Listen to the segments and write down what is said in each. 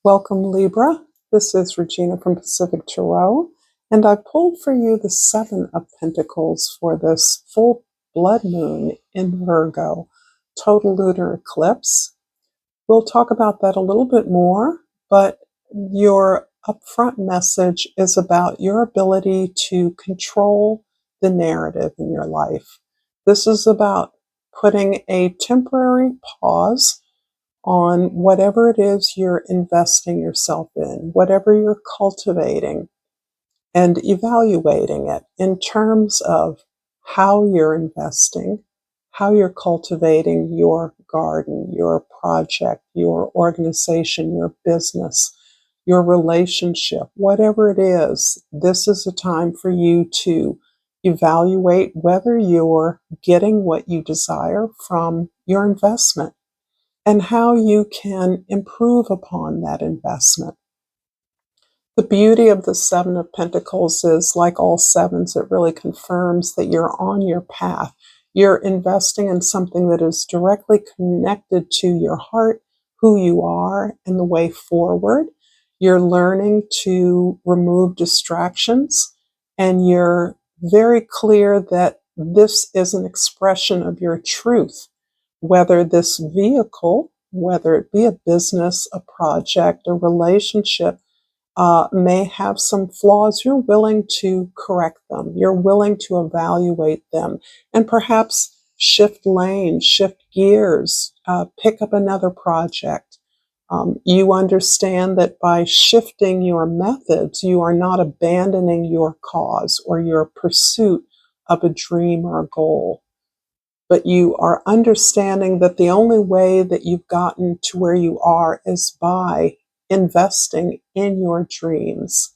Welcome, Libra. This is Regina from Pacific Tarot, and I pulled for you the Seven of Pentacles for this full blood moon in Virgo, total lunar eclipse. We'll talk about that a little bit more, but your upfront message is about your ability to control the narrative in your life. This is about putting a temporary pause on whatever it is you're investing yourself in, whatever you're cultivating, and evaluating it in terms of how you're investing, how you're cultivating your garden, your project, your organization, your business, your relationship, whatever it is. This is a time for you to evaluate whether you're getting what you desire from your investment and how you can improve upon that investment. The beauty of the Seven of Pentacles is, like all sevens, it really confirms that you're on your path. You're investing in something that is directly connected to your heart, who you are, and the way forward. You're learning to remove distractions, and you're very clear that this is an expression of your truth. Whether this vehicle, whether it be a business, a project, a relationship, may have some flaws, you're willing to correct them. You're willing to evaluate them and perhaps shift lanes, shift gears, pick up another project. You understand that by shifting your methods, you are not abandoning your cause or your pursuit of a dream or a goal. But you are understanding that the only way that you've gotten to where you are is by investing in your dreams,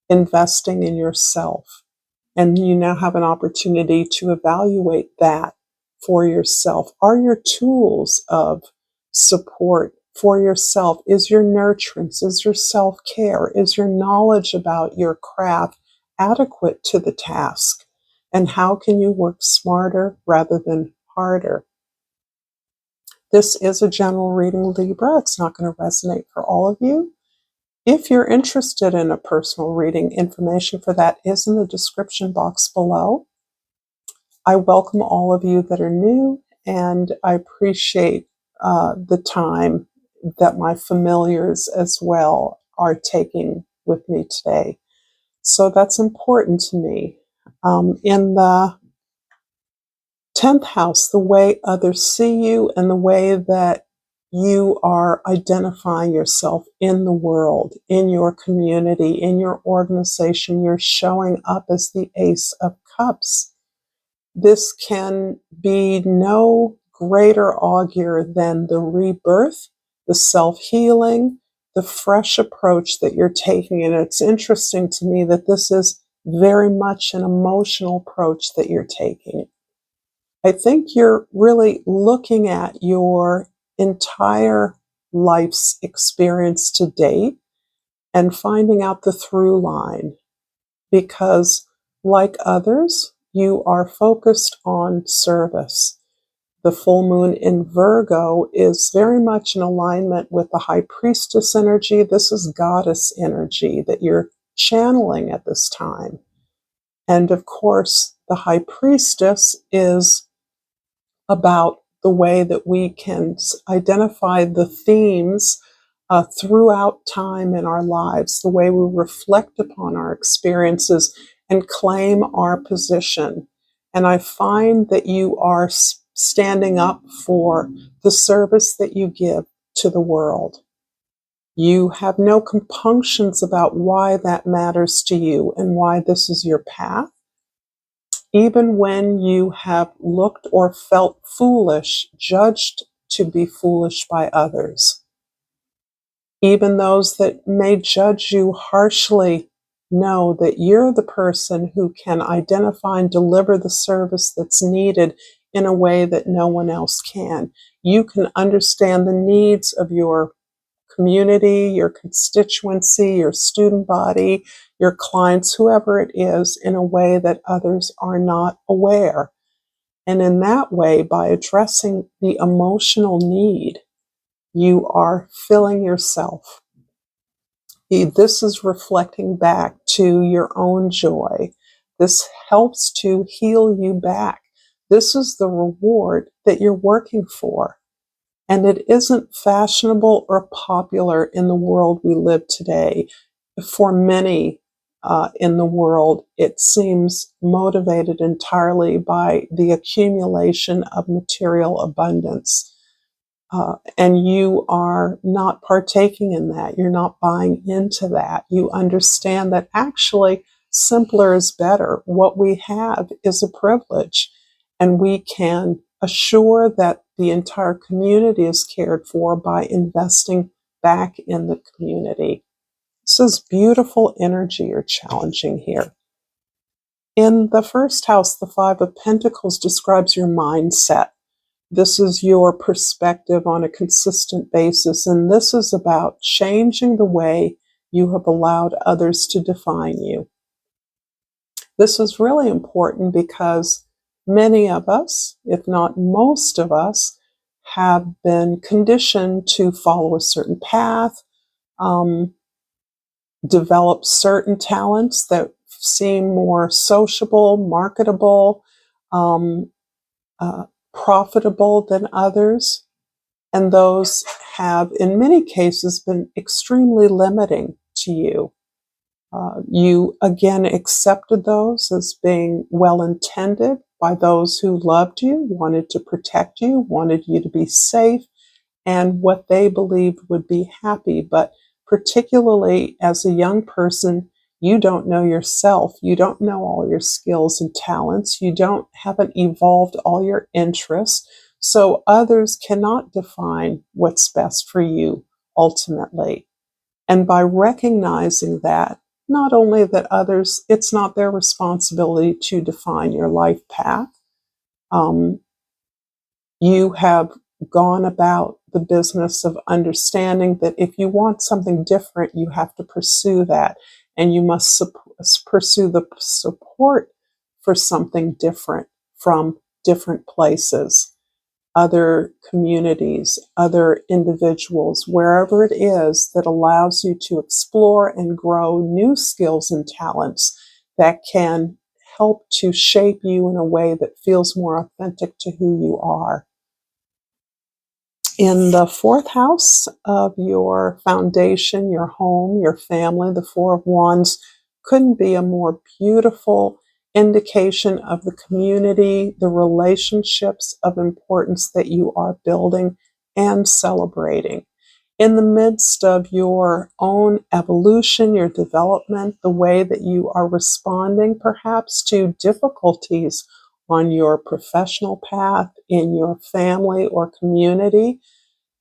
investing in yourself. And you now have an opportunity to evaluate that for yourself. Are your tools of support for yourself? Is your nurturance? Is your self-care? Is your knowledge about your craft adequate to the task? And how can you work smarter rather than harder? This is a general reading, Libra. It's not going to resonate for all of you. If you're interested in a personal reading, information for that is in the description box below. I welcome all of you that are new, and I appreciate the time that my familiars as well are taking with me today. So that's important to me. In the 10th house, the way others see you and the way that you are identifying yourself in the world, in your community, in your organization, you're showing up as the Ace of Cups. This can be no greater augur than the rebirth, the self-healing, the fresh approach that you're taking. And it's interesting to me that this is very much an emotional approach that you're taking. I think you're really looking at your entire life's experience to date and finding out the through line, because like others, you are focused on service. The full moon in Virgo is very much in alignment with the High Priestess energy. This is goddess energy that you're channeling at this time. And of course, the High Priestess is about the way that we can identify the themes throughout time in our lives, the way we reflect upon our experiences and claim our position. And I find that you are standing up for the service that you give to the world. You have no compunctions about why that matters to you and why this is your path. Even when you have looked or felt foolish, judged to be foolish by others. Even those that may judge you harshly know that you're the person who can identify and deliver the service that's needed in a way that no one else can. You can understand the needs of your community, your constituency, your student body, your clients, whoever it is, in a way that others are not aware. And in that way, by addressing the emotional need, you are filling yourself. This is reflecting back to your own joy. This helps to heal you back. This is the reward that you're working for. And it isn't fashionable or popular in the world we live today. For many in the world, it seems motivated entirely by the accumulation of material abundance. And you are not partaking in that. You're not buying into that. You understand that actually simpler is better. What we have is a privilege, and we can assure that the entire community is cared for by investing back in the community. This is beautiful energy you're challenging here. In the first house, the Five of Pentacles describes your mindset. This is your perspective on a consistent basis, and this is about changing the way you have allowed others to define you. This is really important because many of us, if not most of us, have been conditioned to follow a certain path, develop certain talents that seem more sociable, marketable, profitable than others. And those have, in many cases, been extremely limiting to you. You, again, accepted those as being well-intended by those who loved you, wanted to protect you, wanted you to be safe, and what they believed would be happy. But particularly as a young person, you don't know yourself. You don't know all your skills and talents. You haven't evolved all your interests. So others cannot define what's best for you ultimately. And by recognizing that, not only that others, it's not their responsibility to define your life path, you have gone about the business of understanding that if you want something different, you have to pursue that. And you must pursue the support for something different from different places, other communities, other individuals, wherever it is that allows you to explore and grow new skills and talents that can help to shape you in a way that feels more authentic to who you are. In the fourth house of your foundation, your home, your family, the Four of Wands couldn't be a more beautiful indication of the community, the relationships of importance that you are building and celebrating. In the midst of your own evolution, your development, the way that you are responding perhaps to difficulties on your professional path, in your family or community,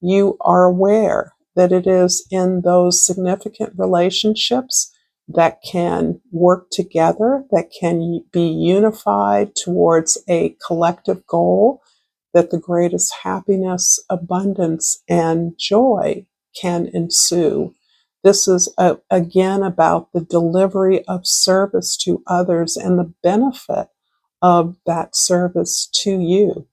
you are aware that it is in those significant relationships that can work together, that can be unified towards a collective goal, that the greatest happiness, abundance, and joy can ensue. This is, again, about the delivery of service to others and the benefit of that service to you.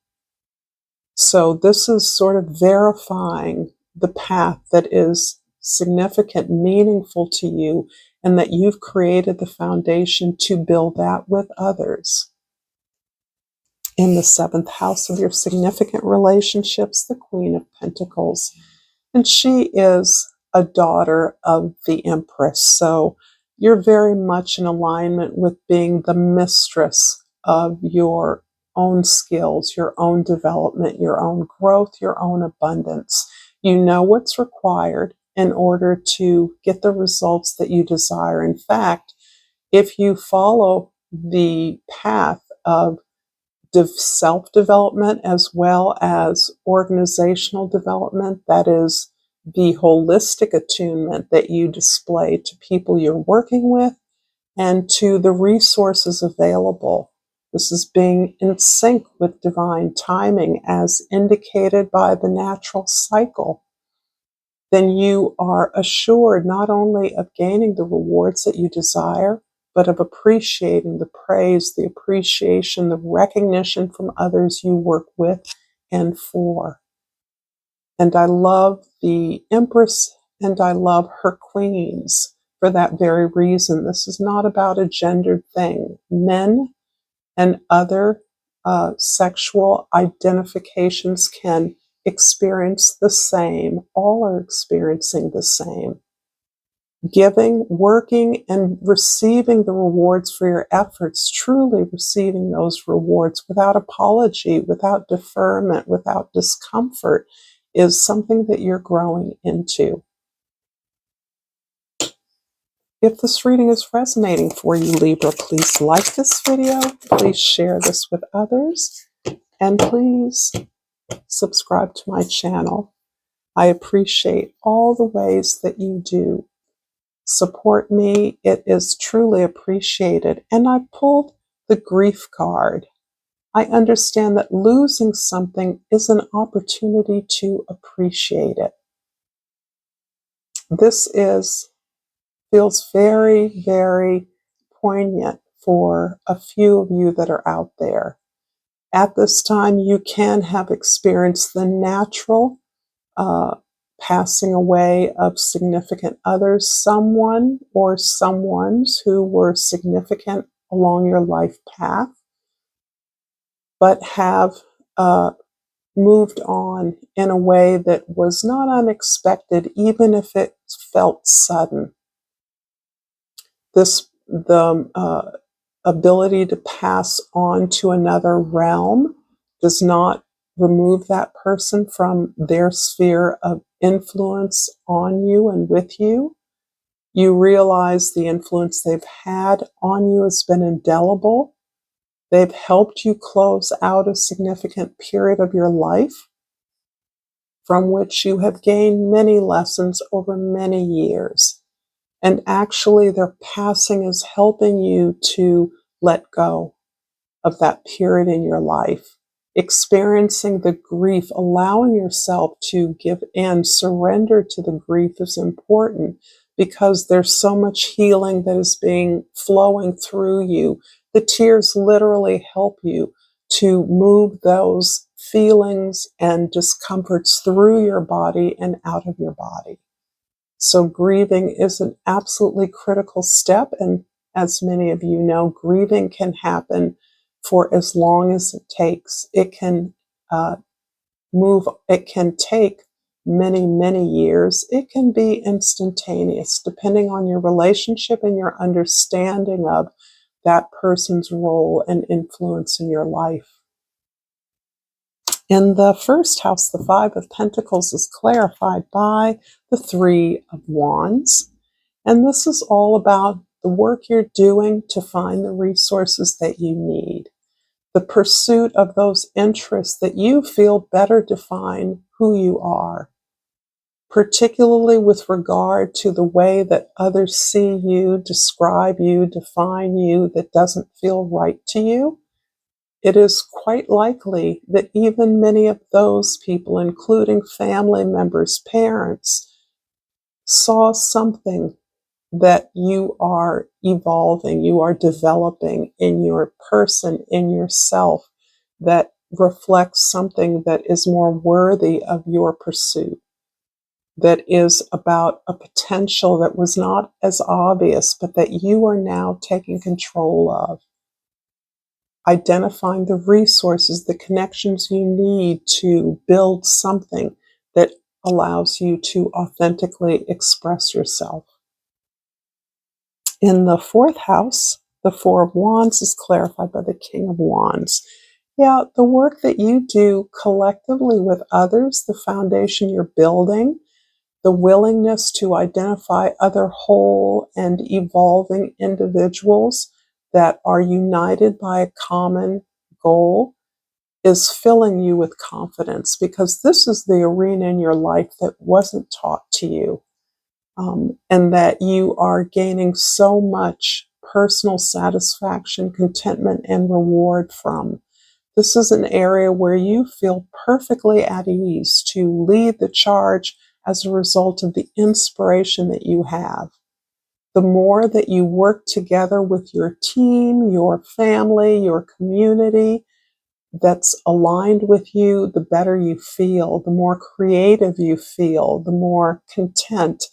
So this is sort of verifying the path that is significant, meaningful to you, and that you've created the foundation to build that with others. In the seventh house of your significant relationships, the Queen of Pentacles. And she is a daughter of the Empress. So you're very much in alignment with being the mistress of your own skills, your own development, your own growth, your own abundance. You know what's required in order to get the results that you desire. In fact, if you follow the path of self-development as well as organizational development, that is the holistic attunement that you display to people you're working with and to the resources available. This is being in sync with divine timing as indicated by the natural cycle. Then you are assured not only of gaining the rewards that you desire, but of appreciating the praise, the appreciation, the recognition from others you work with and for. And I love the Empress and I love her queens for that very reason. This is not about a gendered thing. Men and other sexual identifications can experience the same. All are experiencing the same. Giving, working, and receiving the rewards for your efforts, truly receiving those rewards without apology, without deferment, without discomfort, is something that you're growing into. If this reading is resonating for you, Libra, please like this video, please share this with others, and please subscribe to my channel. I appreciate all the ways that you do support me. It is truly appreciated. And I pulled the grief card. I understand that losing something is an opportunity to appreciate it. This feels very, very poignant for a few of you that are out there. At this time, you can have experienced the natural passing away of significant others, someone or someones who were significant along your life path, but have moved on in a way that was not unexpected, even if it felt sudden. The ability to pass on to another realm does not remove that person from their sphere of influence on you and with you. You realize the influence they've had on you has been indelible. They've helped you close out a significant period of your life from which you have gained many lessons over many years. And actually, their passing is helping you to let go of that period in your life. Experiencing the grief, allowing yourself to give in, surrender to the grief is important because there's so much healing that is flowing through you. The tears literally help you to move those feelings and discomforts through your body and out of your body. So grieving is an absolutely critical step. And as many of you know, grieving can happen for as long as it takes. It can it can take many, many years. It can be instantaneous, depending on your relationship and your understanding of that person's role and influence in your life. In the first house, the Five of Pentacles is clarified by the Three of Wands. And this is all about the work you're doing to find the resources that you need. The pursuit of those interests that you feel better define who you are, particularly with regard to the way that others see you, describe you, define you, that doesn't feel right to you. It is quite likely that even many of those people, including family members, parents, saw something that you are evolving, you are developing in your person, in yourself, that reflects something that is more worthy of your pursuit, that is about a potential that was not as obvious, but that you are now taking control of. Identifying the resources, the connections you need to build something that allows you to authentically express yourself. In the fourth house, the Four of Wands is clarified by the King of Wands. Yeah, the work that you do collectively with others, the foundation you're building, the willingness to identify other whole and evolving individuals that are united by a common goal is filling you with confidence, because this is the arena in your life that wasn't taught to you, and that you are gaining so much personal satisfaction, contentment, and reward from. This is an area where you feel perfectly at ease to lead the charge as a result of the inspiration that you have. The more that you work together with your team, your family, your community, that's aligned with you, the better you feel, the more creative you feel, the more content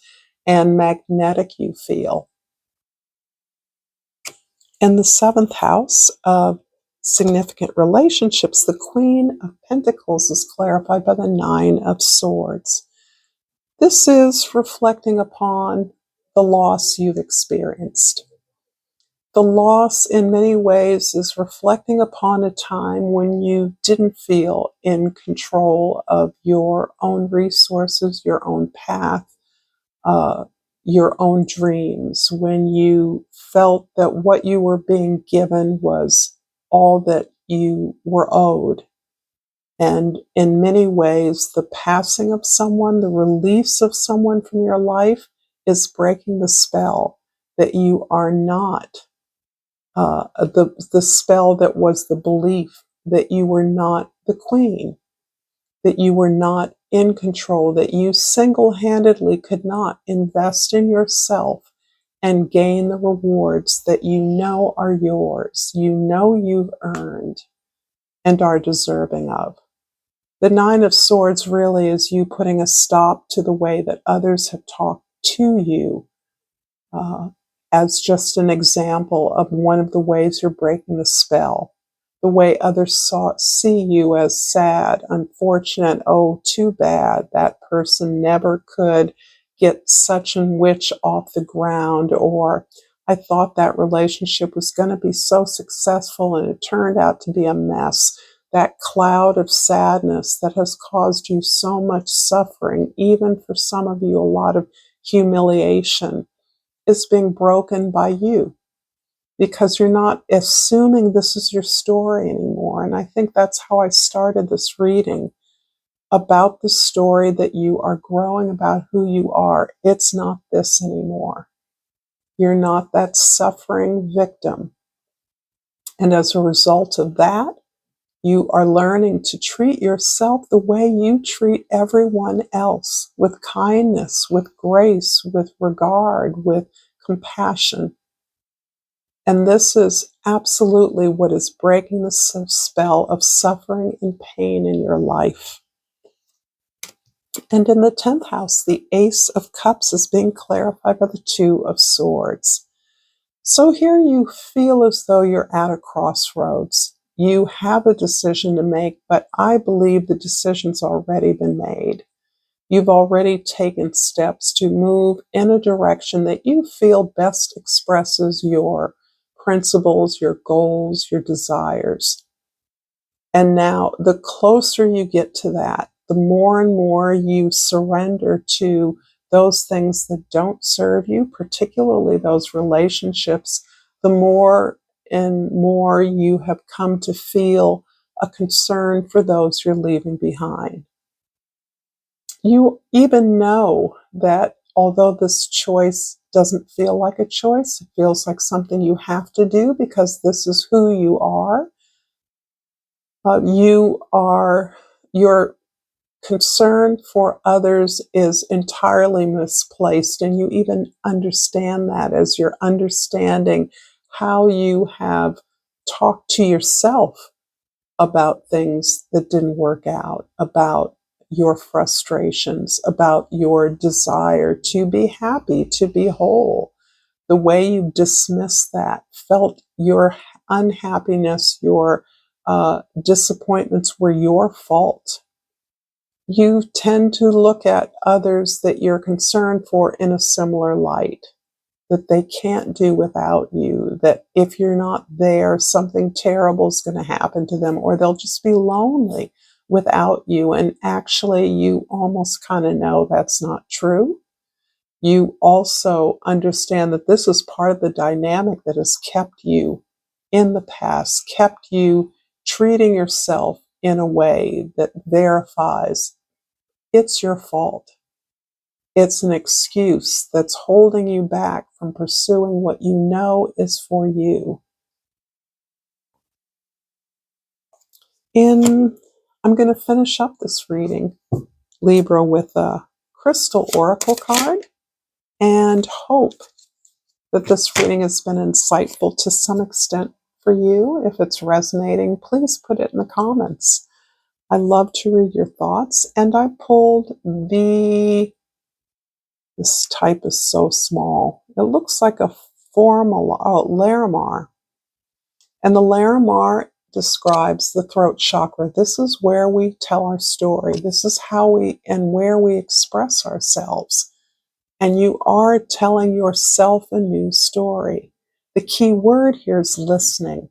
and magnetic you feel. In the 7th house of significant relationships, the Queen of Pentacles is clarified by the 9 of Swords. This is reflecting upon the loss you've experienced. The loss, in many ways, is reflecting upon a time when you didn't feel in control of your own resources, your own path, your own dreams, when you felt that what you were being given was all that you were owed. And in many ways, the passing of someone, the release of someone from your life is breaking the spell that you are not, the spell that was the belief that you were not the queen, that you were not in control, that you single-handedly could not invest in yourself and gain the rewards that you know are yours, you know you've earned and are deserving of. The 9 of Swords really is you putting a stop to the way that others have talked to you, as just an example of one of the ways you're breaking the spell. The way others see you as sad, unfortunate, oh, too bad, that person never could get such and which off the ground, or I thought that relationship was going to be so successful and it turned out to be a mess. That cloud of sadness that has caused you so much suffering, even for some of you, a lot of humiliation, is being broken by you because you're not assuming this is your story anymore. And I think that's how I started this reading, about the story that you are growing about who you are. It's not this anymore. You're not that suffering victim. And as a result of that, you are learning to treat yourself the way you treat everyone else, with kindness, with grace, with regard, with compassion. And this is absolutely what is breaking the spell of suffering and pain in your life. And in the 10th house, the Ace of Cups is being clarified by the 2 of Swords. So here you feel as though you're at a crossroads. You have a decision to make, but I believe the decision's already been made. You've already taken steps to move in a direction that you feel best expresses your principles, your goals, your desires. And now, the closer you get to that, the more and more you surrender to those things that don't serve you, particularly those relationships, the more and more you have come to feel a concern for those you're leaving behind. You even know that although this choice doesn't feel like a choice, it feels like something you have to do because this is who you are. Your concern for others is entirely misplaced, and you even understand that as you're understanding how you have talked to yourself about things that didn't work out, about your frustrations, about your desire to be happy, to be whole. The way you dismissed that, felt your unhappiness, your disappointments were your fault. You tend to look at others that you're concerned for in a similar light, that they can't do without you, that if you're not there, something terrible is going to happen to them, or they'll just be lonely without you. And actually, you almost kind of know that's not true. You also understand that this is part of the dynamic that has kept you in the past, kept you treating yourself in a way that verifies it's your fault. It's an excuse that's holding you back from pursuing what you know is for you. I'm going to finish up this reading, Libra, with a crystal oracle card, and hope that this reading has been insightful to some extent for you. If it's resonating, please put it in the comments. I love to read your thoughts, and I pulled this type is so small. It looks like a Larimar. And the Larimar describes the throat chakra. This is where we tell our story. This is how we and where we express ourselves. And you are telling yourself a new story. The key word here is listening.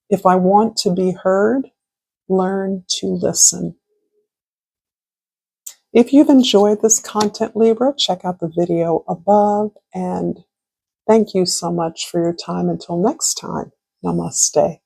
If I want to be heard, learn to listen. If you've enjoyed this content, Libra, check out the video above. And thank you so much for your time. Until next time, namaste.